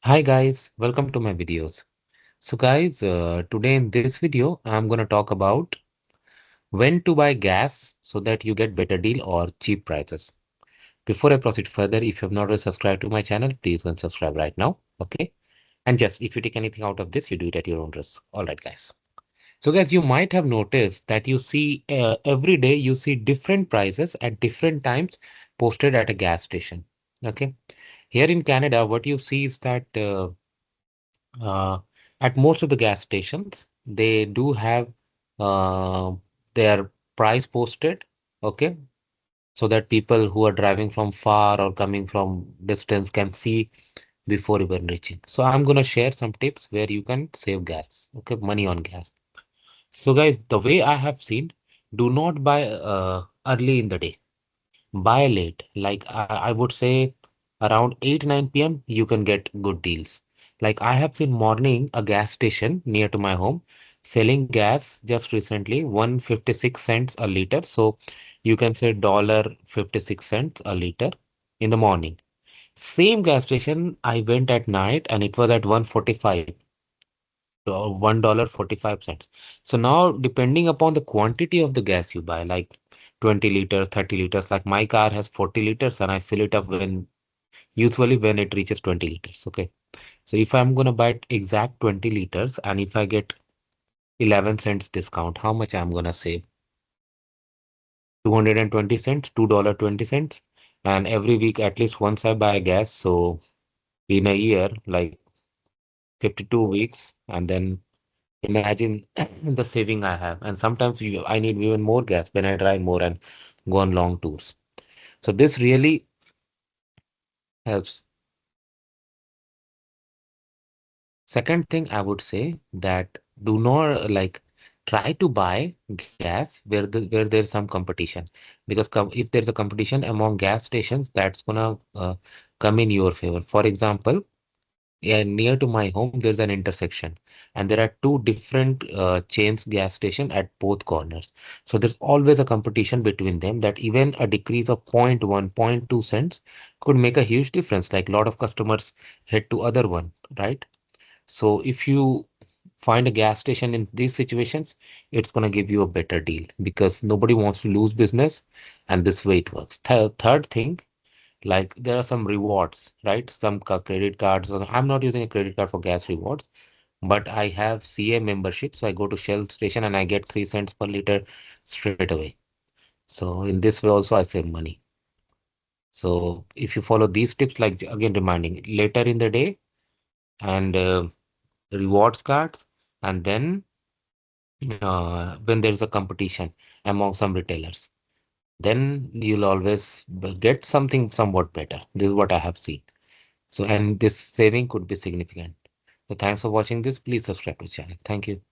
Hi guys, welcome to my videos. Today in this video, I'm going to talk about when to buy gas so that you get better deal or cheap prices. Before I proceed further, if you have not already subscribed to my channel, please go and subscribe right now. Okay. And just if you take anything out of this, you do it at your own risk. All right, guys. So guys, you might have noticed that you see every day you see different prices at different times posted at a gas station. Okay. Here in Canada, what you see is that uh, at most of the gas stations, they do have uh, their price posted, okay, so that people who are driving from far or coming from distance can see before even reaching. So I'm gonna share some tips where you can save gas, okay, money on gas. So guys, the way I have seen, do not buy early in the day. Buy late. Like I would say around 8, 9 p.m. you can get good deals. Like I have seen morning a gas station near to my home selling gas just recently 156 cents a liter. So you can say dollar 56 cents a liter in the morning. Same gas station I went at night and it was at 145 $1.45. So now, depending upon the quantity of the gas you buy, like 20 liters, 30 liters, like my car has 40 liters and I fill it up usually when it reaches 20 liters. Okay. So if I'm going to buy exact 20 liters and if I get 11 cents discount, how much I'm going to save? 220 cents, $2.20. And every week, at least once I buy gas. So in a year, like 52 weeks, and then imagine the saving I have. And sometimes I need even more gas when I drive more and go on long tours. So this really helps. Second thing I would say that do not try to buy gas where there's some competition because if there's a competition among gas stations, that's gonna come in your favor. For example, yeah, near to my home, there's an intersection, and there are two different chains gas station at both corners. So there's always a competition between them that even a decrease of point 0.1, point 0.2 cents could make a huge difference. Like a lot of customers head to other one, right? So if you find a gas station in these situations, it's going to give you a better deal because nobody wants to lose business, and this way it works. Third thing, like there are some rewards, right? Some credit cards. I'm not using a credit card for gas rewards, but I have CA membership. So I go to Shell station and I get 3 cents per liter straight away. So in this way also I save money. So if you follow these tips, like again reminding later in the day and rewards cards, and then when there is a competition among some retailers, then you'll always get something somewhat better. This is what I have seen. So, and this saving could be significant. So thanks for watching this. Please subscribe to the channel. Thank you.